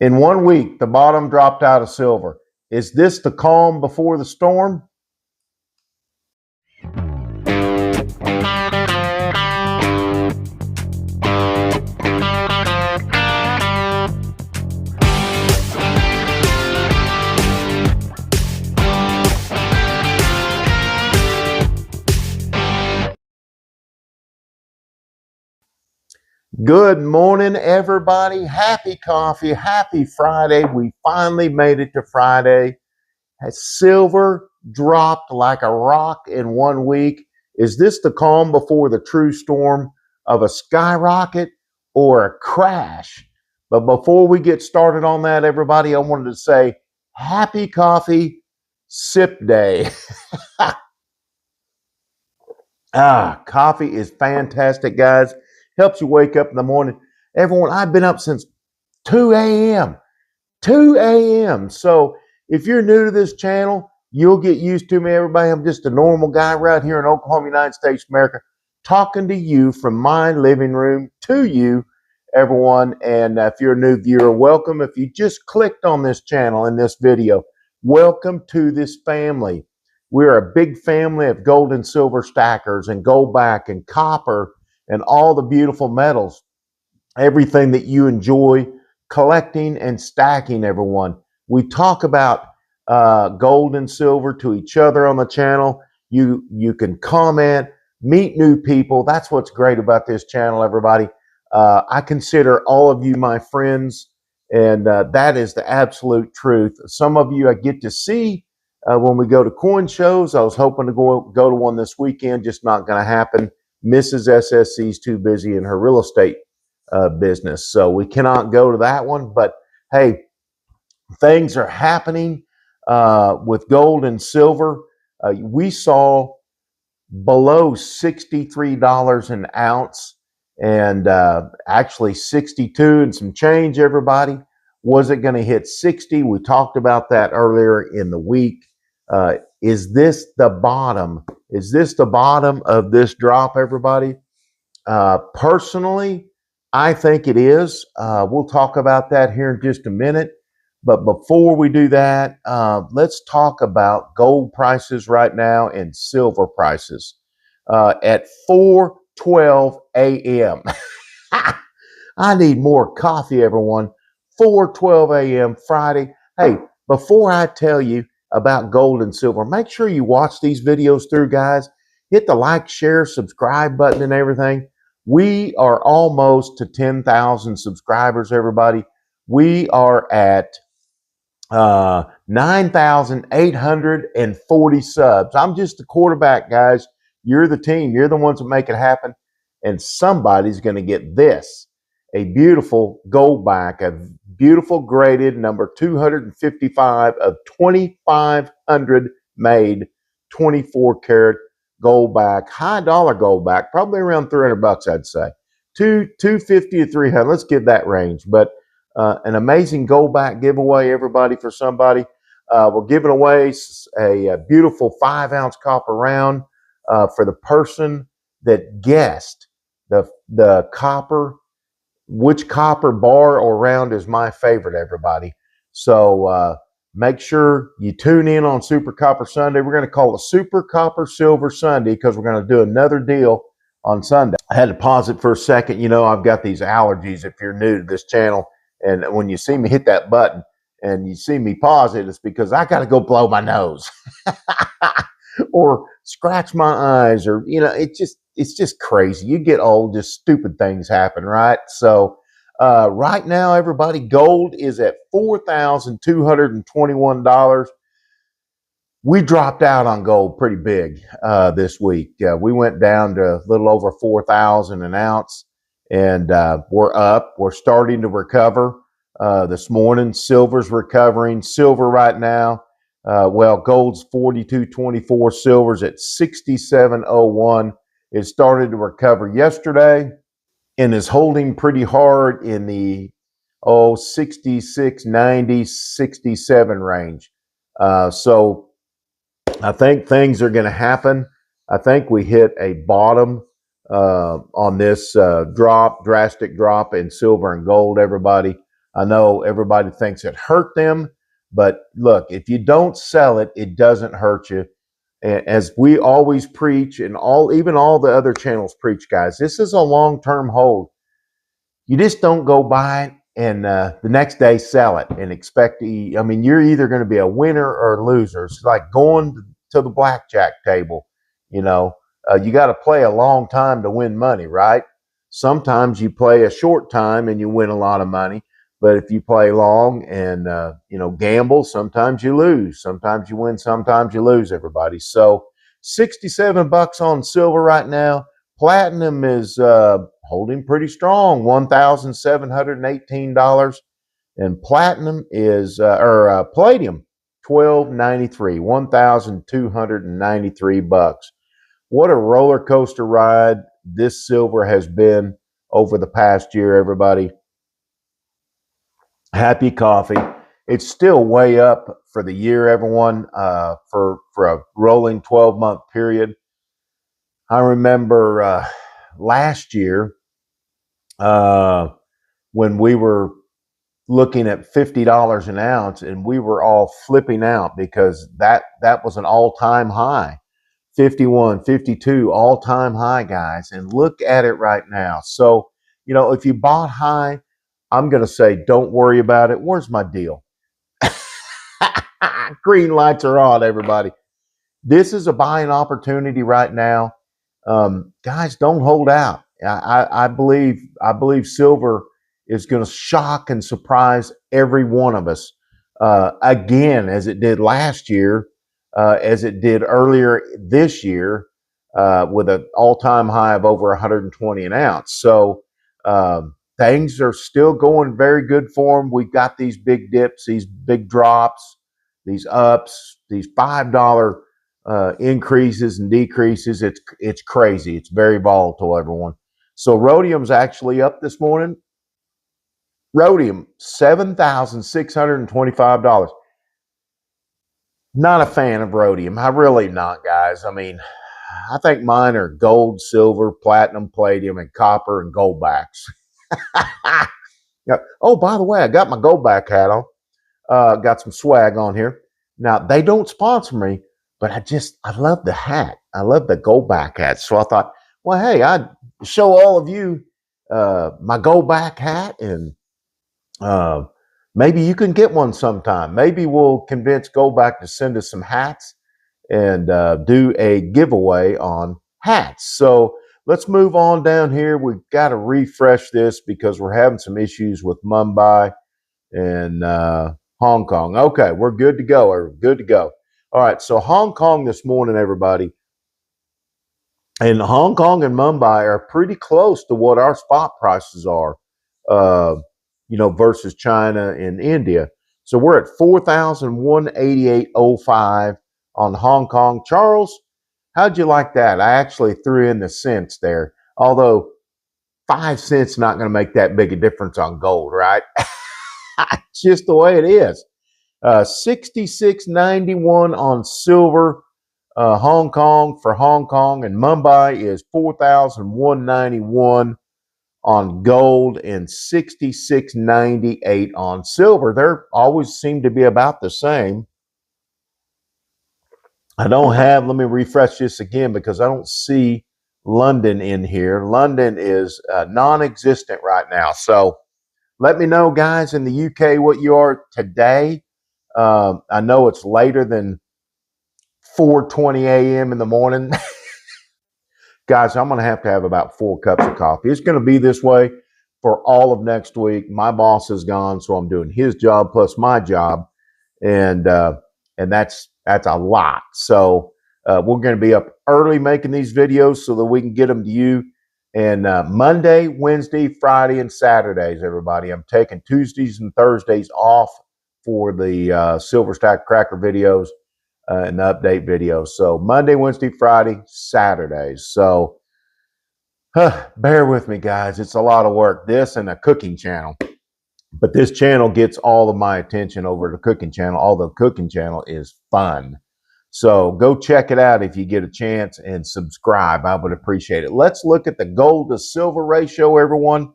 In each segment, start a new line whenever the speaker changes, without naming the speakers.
In 1 week, the bottom dropped out of silver. Is this the calm before the storm? Good morning, everybody. Happy coffee. Happy Friday. We finally made it to Friday. Has silver dropped like a rock in 1 week? Is this the calm before the true storm of a skyrocket or a crash? But before we get started on that, everybody, I wanted to say happy coffee sip day. Coffee is fantastic, guys. Helps you wake up in the morning. Everyone, I've been up since 2 a.m. 2 a.m. So if you're new to this channel, you'll get used to me, everybody. I'm just a normal guy right here in Oklahoma, United States of America, talking to you from my living room to you, everyone. And if you're a new viewer, welcome. If you just clicked on this channel in this video, welcome to this family. We're a big family of gold and silver stackers and Goldback and copper and all the beautiful metals, everything that you enjoy collecting and stacking, everyone. We talk about gold and silver to each other on the channel. You can comment, meet new people. That's what's great about this channel, everybody. I consider all of you my friends, and that is the absolute truth. Some of you I get to see when we go to coin shows. I was hoping to go to one this weekend, just not going to happen. Mrs. SSC's too busy in her real estate business, so we cannot go to that one. But hey, things are happening with gold and silver. We saw below $63 an ounce, and actually 62 and some change, everybody. Was it going to hit 60? We talked about that earlier in the week. Is this the bottom? Is this the bottom of this drop, everybody? Personally, I think it is. We'll talk about that here in just a minute. But before we do that, let's talk about gold prices right now and silver prices. At 4:12 a.m. I need more coffee, everyone. 4:12 a.m. Friday. Hey, before I tell you about gold and silver, make sure you watch these videos through, guys. Hit the like, share, subscribe button and everything. We are almost to 10,000 subscribers, everybody. We are at 9,840 subs. I'm just the quarterback, guys. You're the team. You're the ones that make it happen. And somebody's going to get this, a beautiful Goldback, a beautiful graded number 255 of 2,500 made 24 karat Goldback, high dollar Goldback, probably around $300, I'd say. 250 to 300. Let's give that range. But an amazing Goldback giveaway, everybody, for somebody. We're giving away a beautiful 5-ounce copper round for the person that guessed the copper, which copper bar or round is my favorite, everybody. So make sure you tune in on Super Copper Sunday. We're going to call it Super Copper Silver Sunday because we're going to do another deal on Sunday. I had to pause it for a second. You know, I've got these allergies if you're new to this channel. And when you see me hit that button and you see me pause it, it's because I got to go blow my nose or scratch my eyes, or, you know, it's just crazy. You get old, just stupid things happen, right? So right now, everybody, gold is at $4,221. We dropped out on gold pretty big this week. We went down to a little over 4,000 an ounce, and we're up. We're starting to recover this morning. Silver's recovering. Silver right now, well, gold's 42.24. Silver's at 67.01. It started to recover yesterday and is holding pretty hard in the 66, 90, 67 range. So I think things are going to happen. I think we hit a bottom on this drastic drop in silver and gold, everybody. I know everybody thinks it hurt them, but look, if you don't sell it, it doesn't hurt you. As we always preach, and even all the other channels preach, guys, this is a long-term hold. You just don't go buy it and the next day sell it and expect to. I mean, you're either going to be a winner or a loser. It's like going to the blackjack table. You know, you got to play a long time to win money, right? Sometimes you play a short time and you win a lot of money. But if you play long and gamble, sometimes you lose. Sometimes you win. Sometimes you lose. Everybody. So $67 on silver right now. Platinum is holding pretty strong, $1,718, and platinum is palladium, $1,293, $1,293. What a roller coaster ride this silver has been over the past year, everybody. Happy coffee. It's still way up for the year, everyone, for a rolling 12-month period. I remember last year when we were looking at $50 an ounce, and we were all flipping out because that was an all-time high. 51, 52, all-time high, guys. And look at it right now. So, if you bought high, I'm going to say don't worry about it. Where's my deal? Green lights are on, everybody. This is a buying opportunity right now. Guys, don't hold out. I believe silver is going to shock and surprise every one of us again, as it did last year, as it did earlier this year, with an all-time high of over 120 an ounce. So things are still going very good for them. We've got these big dips, these big drops, these ups, these $5 increases and decreases. It's crazy. It's very volatile, everyone. So rhodium's actually up this morning. Rhodium, $7,625. Not a fan of rhodium. I really not, guys. I mean, I think mine are gold, silver, platinum, palladium, and copper and Goldbacks. Yeah. Oh, by the way, I got my Goldback hat on. Got some swag on here. Now, they don't sponsor me, but I love the hat. I love the Goldback hat. So I thought, well, hey, I'd show all of you my Goldback hat, and maybe you can get one sometime. Maybe we'll convince Goldback to send us some hats and do a giveaway on hats. So let's move on down here. We've got to refresh this because we're having some issues with Mumbai and Hong Kong. Okay, we're good to go. We're good to go. All right, so Hong Kong this morning, everybody. And Hong Kong and Mumbai are pretty close to what our spot prices are, versus China and India. So we're at 4,188.05 on Hong Kong. Charles, how'd you like that? I actually threw in the cents there, although 5 cents not going to make that big a difference on gold, right? It's just the way it is. 66.91 on silver. Hong Kong and Mumbai is 4,191 on gold and 66.98 on silver. They always seem to be about the same. I don't have, let me refresh this again because I don't see London in here. London is non-existent right now. So let me know, guys, in the UK what you are today. I know it's later than 4:20 a.m. in the morning. Guys, I'm going to have about 4 cups of coffee. It's going to be this way for all of next week. My boss is gone, so I'm doing his job plus my job, and that's a lot. So we're going to be up early making these videos so that we can get them to you. And Monday, Wednesday, Friday, and Saturdays, everybody. I'm taking Tuesdays and Thursdays off for the Silver Stack Cracker videos and the update videos. So Monday, Wednesday, Friday, Saturdays. So bear with me, guys. It's a lot of work. This and a cooking channel. But this channel gets all of my attention over the cooking channel. Although cooking channel is fun. So go check it out if you get a chance and subscribe. I would appreciate it. Let's look at the gold to silver ratio, everyone.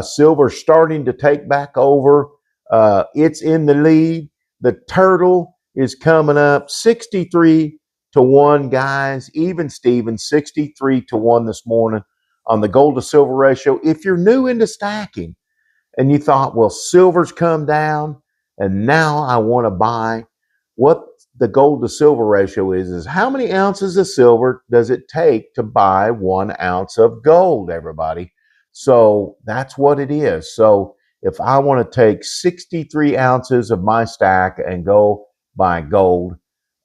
Silver starting to take back over. It's in the lead. The turtle is coming up 63-1, guys. Even Steven, 63-1 this morning on the gold to silver ratio. If you're new into stacking and you thought, well, silver's come down and now I want to buy, what the gold to silver ratio is how many ounces of silver does it take to buy 1 ounce of gold, everybody? So that's what it is. So if I want to take 63 ounces of my stack and go buy gold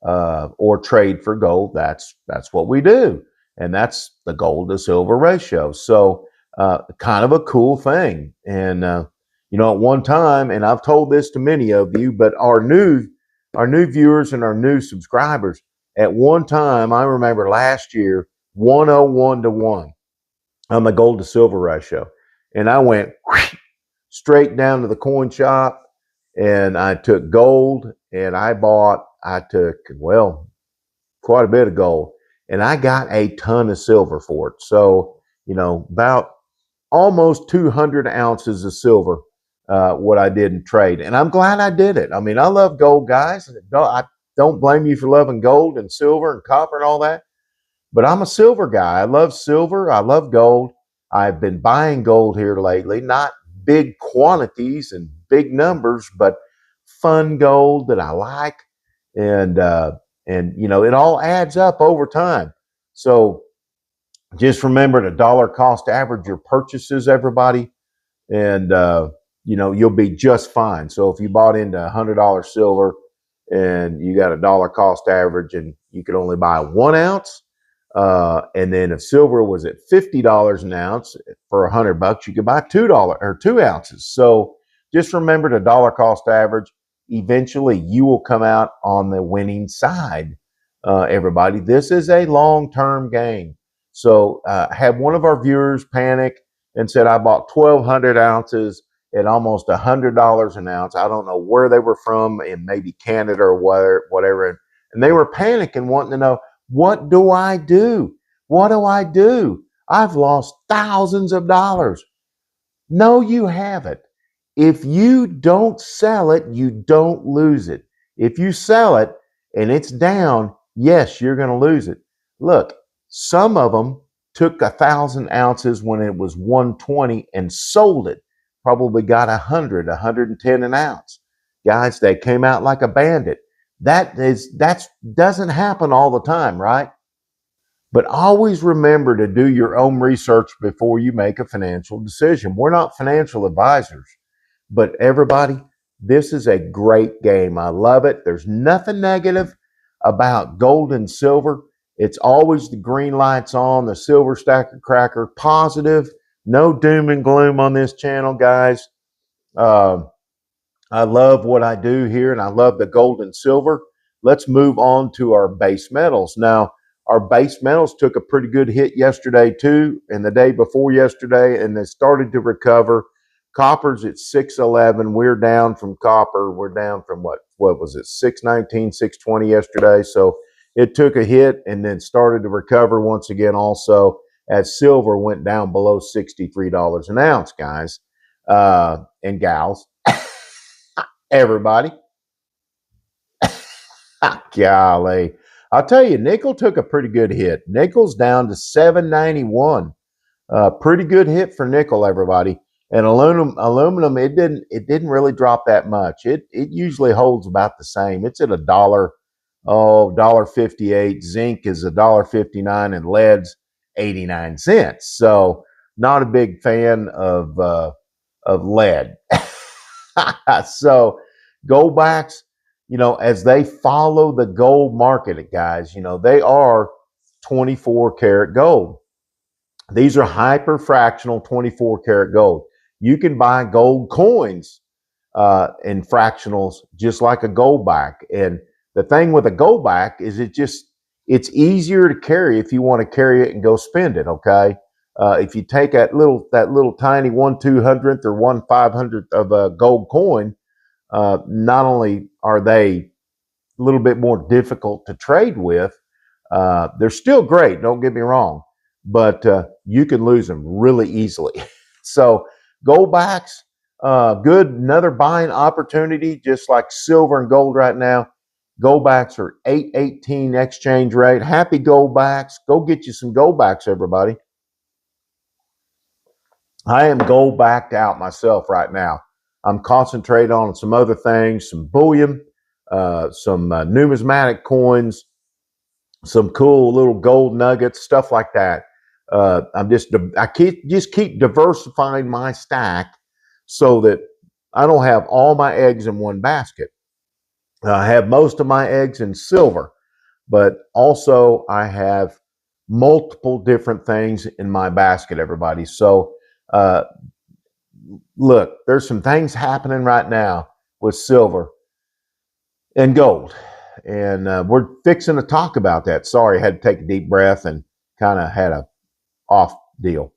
or trade for gold, that's what we do. And that's the gold to silver ratio. So kind of a cool thing. And, at one time, and I've told this to many of you, but our new viewers and our new subscribers, at one time, I remember last year, 101-1 on the gold to silver ratio. And I went straight down to the coin shop and I took gold and I took, quite a bit of gold and I got a ton of silver for it. So, about almost 200 ounces of silver, what I did in trade. And I'm glad I did it. I mean, I love gold, guys. I don't blame you for loving gold and silver and copper and all that. But I'm a silver guy. I love silver. I love gold. I've been buying gold here lately, not big quantities and big numbers, but fun gold that I like. And it all adds up over time. So just remember to dollar cost average your purchases, everybody. And, you'll be just fine. So if you bought into $100 silver and you got a dollar cost average and you could only buy 1 ounce, and then if silver was at $50 an ounce for $100, you could buy $2 or 2 ounces. So just remember to dollar cost average. Eventually you will come out on the winning side. Everybody, this is a long-term game. So had one of our viewers panic and said, I bought 1,200 ounces at almost $100 an ounce. I don't know where they were from, in maybe Canada or whatever. And they were panicking, wanting to know, what do I do? What do I do? I've lost thousands of dollars. No, you haven't. If you don't sell it, you don't lose it. If you sell it and it's down, yes, you're going to lose it. Look, some of them took 1,000 ounces when it was 120 and sold it. Probably got 100, 110 an ounce. Guys, they came out like a bandit. That doesn't happen all the time, right? But always remember to do your own research before you make a financial decision. We're not financial advisors, but everybody, this is a great game. I love it. There's nothing negative about gold and silver. It's always the green lights on, the silver stacker cracker, positive, no doom and gloom on this channel, guys. I love what I do here, and I love the gold and silver. Let's move on to our base metals. Now, our base metals took a pretty good hit yesterday too, and the day before yesterday, and they started to recover. Copper's at 611. We're down from copper. We're down from what was it, 619, 620 yesterday. So it took a hit and then started to recover once again also, as silver went down below $63 an ounce, guys and gals. Everybody. Golly. I'll tell you, nickel took a pretty good hit. Nickel's down to 791. Pretty good hit for nickel, everybody. And aluminum, it didn't really drop that much. It usually holds about the same. It's at $1.58. Zinc is $1.59 and lead's 89 cents. So not a big fan of lead. So Goldbacks, as they follow the gold market, guys, they are 24 karat gold. These are hyper fractional 24 karat gold. You can buy gold coins in fractionals just like a Goldback. And the thing with a Goldback is it's easier to carry if you want to carry it and go spend it. Okay. If you take that little tiny 1/200th or 1/500th of a gold coin, not only are they a little bit more difficult to trade with, they're still great, don't get me wrong, but you can lose them really easily. So Goldbacks, good, another buying opportunity, just like silver and gold right now. Goldbacks are 8.18 exchange rate. Happy Goldbacks. Go get you some Goldbacks, everybody. I am gold backed out myself right now. I'm concentrating on some other things, some bullion, some numismatic coins, some cool little gold nuggets, stuff like that. I keep diversifying my stack so that I don't have all my eggs in one basket. I have most of my eggs in silver, but also I have multiple different things in my basket, everybody. So, look, there's some things happening right now with silver and gold, and we're fixing to talk about that. Sorry, I had to take a deep breath and kind of had a off deal.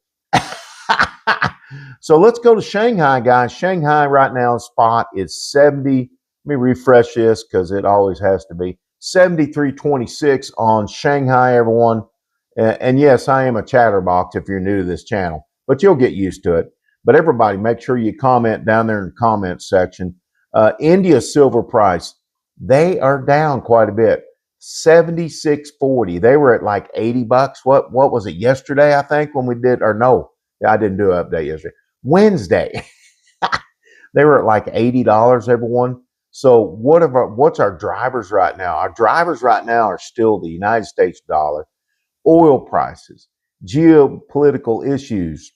So let's go to Shanghai, guys. Shanghai right now spot is 70. Let me refresh this because it always has to be 73.26 on Shanghai, everyone. And yes, I am a chatterbox if you're new to this channel, but you'll get used to it. But everybody, make sure you comment down there in the comments section. India silver price, they are down quite a bit. 76.40. They were at like 80 bucks. What was it yesterday, I think, when we did, or no, I didn't do an update yesterday. Wednesday. They were at like $80, everyone. So what's our drivers right now? Our drivers right now are still the United States dollar, oil prices, geopolitical issues,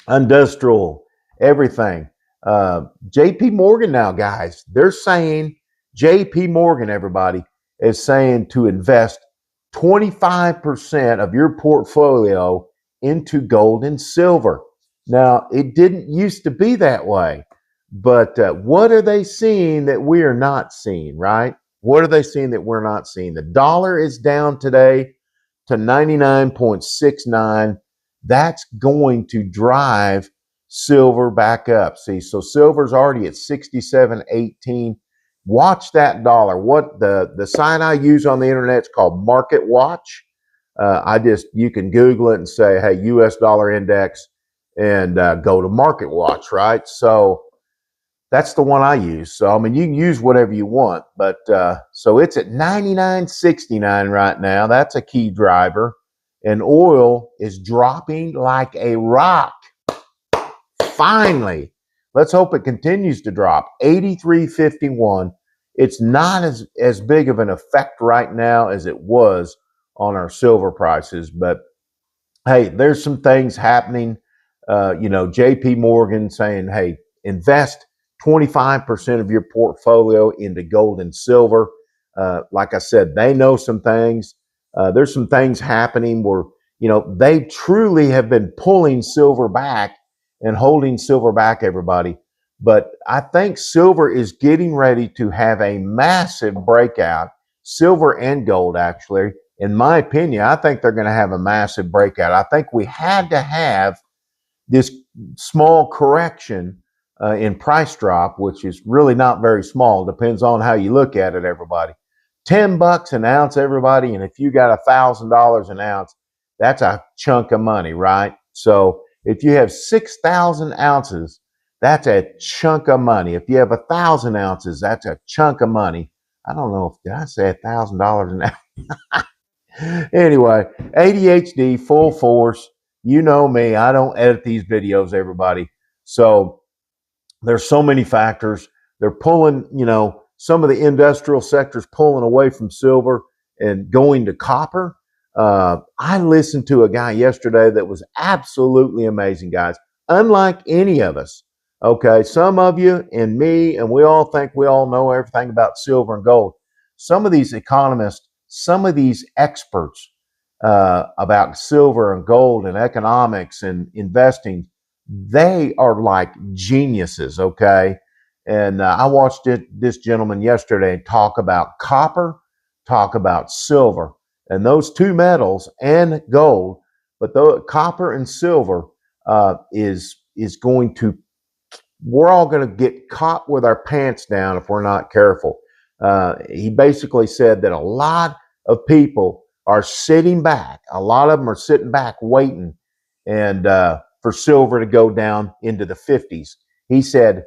industrial, everything. JP Morgan now, guys, they're saying, JP Morgan, everybody, is saying to invest 25% of your portfolio into gold and silver. Now, it didn't used to be that way, but what are they seeing that we are not seeing, right? What are they seeing that we're not seeing? The dollar is down today to 99.69. That's going to drive silver back up. See, so silver's already at 67.18. Watch that dollar. What the site I use on the internet is called Market Watch. You can Google it and say, hey, US dollar index, and go to Market Watch, right? So that's the one I use. So, I mean, you can use whatever you want, but so it's at 99.69 right now. That's a key driver. And oil is dropping like a rock. Finally, let's hope it continues to drop. 83.51. It's not as big of an effect right now as it was on our silver prices, but hey, there's some things happening. JP Morgan saying, hey, invest 25% of your portfolio into gold and silver. Like I said, they know some things. There's some things happening where, they truly have been pulling silver back and holding silver back, everybody. But I think silver is getting ready to have a massive breakout, silver and gold, actually. In my opinion, I think they're going to have a massive breakout. I think we had to have this small correction in price drop, which is really not very small. Depends on how you look at it, everybody. $10 an ounce, everybody. And if you got $1,000 an ounce, that's a chunk of money, right? So if you have 6,000 ounces, that's a chunk of money. If you have 1,000 ounces, that's a chunk of money. I don't know if, did I say $1,000 an ounce? Anyway, ADHD, full force. You know me. I don't edit these videos, everybody. So there's so many factors. They're pulling, some of the industrial sectors pulling away from silver and going to copper. I listened to a guy yesterday that was absolutely amazing, guys. Unlike any of us. Okay, some of you and me, and we all think we all know everything about silver and gold. Some of these economists, some of these experts about silver and gold and economics and investing, they are like geniuses, okay? And I watched this gentleman yesterday talk about copper, talk about silver, and those two metals and gold, but the copper and silver is going to, we're all going to get caught with our pants down if we're not careful. He basically said that a lot of people are sitting back. A lot of them are sitting back waiting and for silver to go down into the 50s. He said,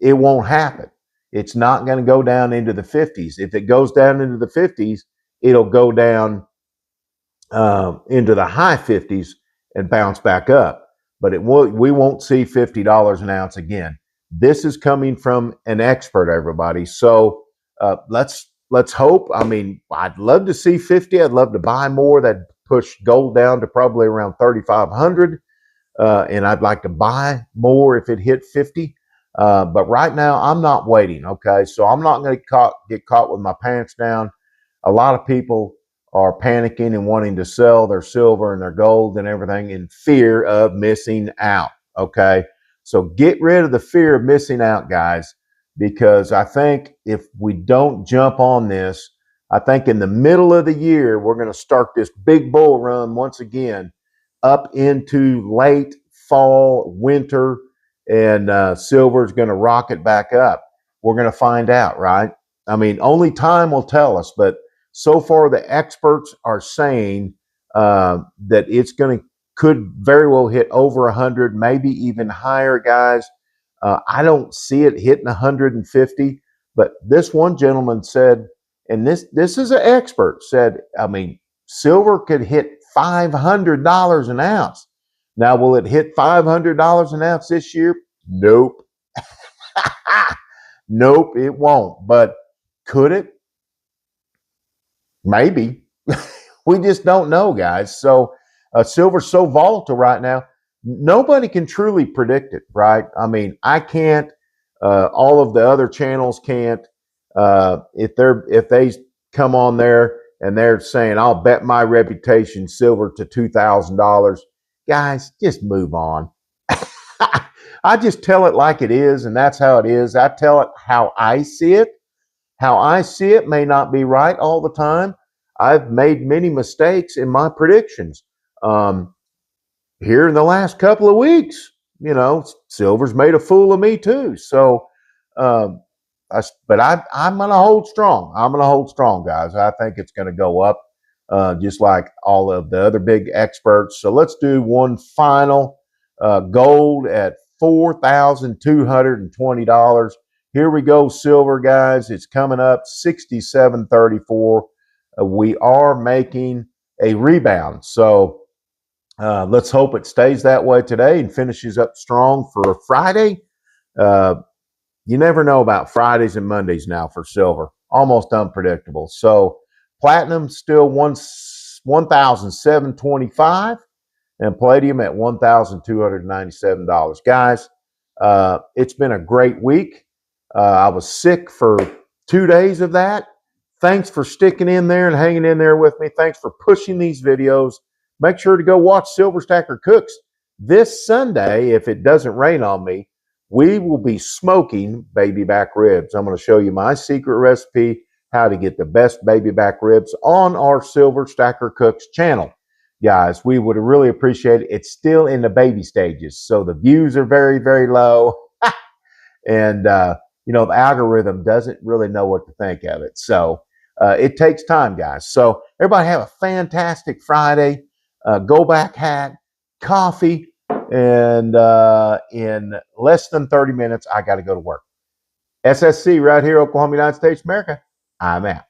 it won't happen. It's not going to go down into the 50s. If it goes down into the 50s, it'll go down into the high 50s and bounce back up. But we won't see $50 an ounce again. This is coming from an expert, everybody. So let's hope. I mean, I'd love to see 50. I'd love to buy more. That'd push gold down to probably around 3,500. And I'd like to buy more if it hit 50. But right now, I'm not waiting. Okay, so I'm not going to get caught with my pants down. A lot of people are panicking and wanting to sell their silver and their gold and everything in fear of missing out. Okay, so get rid of the fear of missing out, guys, because I think if we don't jump on this, I think in the middle of the year, we're going to start this big bull run once again up into late fall, winter, and silver is going to rocket back up. We're going to find out, right? I mean, only time will tell us, but so far the experts are saying that it's could very well hit over 100, maybe even higher, guys. I don't see it hitting 150, but this one gentleman said, and this is an expert, said, I mean, silver could hit $500 an ounce. Now, will it hit $500 an ounce this year? Nope. Nope, it won't. But could it? Maybe. We just don't know, guys. So silver's so volatile right now. Nobody can truly predict it, right? I mean, I can't. All of the other channels can't. If they come on there and they're saying, I'll bet my reputation silver to $2,000, guys, just move on. I just tell it like it is, and that's how it is. I tell it how I see it. How I see it may not be right all the time. I've made many mistakes in my predictions. Here in the last couple of weeks, silver's made a fool of me too. So, I'm going to hold strong. I'm going to hold strong, guys. I think it's going to go up, just like all of the other big experts. So let's do one final. Gold at $4,220. Here we go, silver, guys. It's coming up 67.34. We are making a rebound. So let's hope it stays that way today and finishes up strong for Friday. You never know about Fridays and Mondays now for silver. Almost unpredictable. So platinum still 1,725 and palladium at $1,297. Guys, it's been a great week. I was sick for 2 days of that. Thanks for sticking in there and hanging in there with me. Thanks for pushing these videos. Make sure to go watch Silver Stacker Cooks this Sunday. If it doesn't rain on me, we will be smoking baby back ribs. I'm going to show you my secret recipe, how to get the best baby back ribs on our Silver Stacker Cooks channel. Guys, we would really appreciate it. It's still in the baby stages, so the views are very, very low. And, the algorithm doesn't really know what to think of it. So it takes time, guys. So everybody have a fantastic Friday. Goldback hat, coffee, and in less than 30 minutes, I got to go to work. SSC right here, Oklahoma, United States, America. I'm out.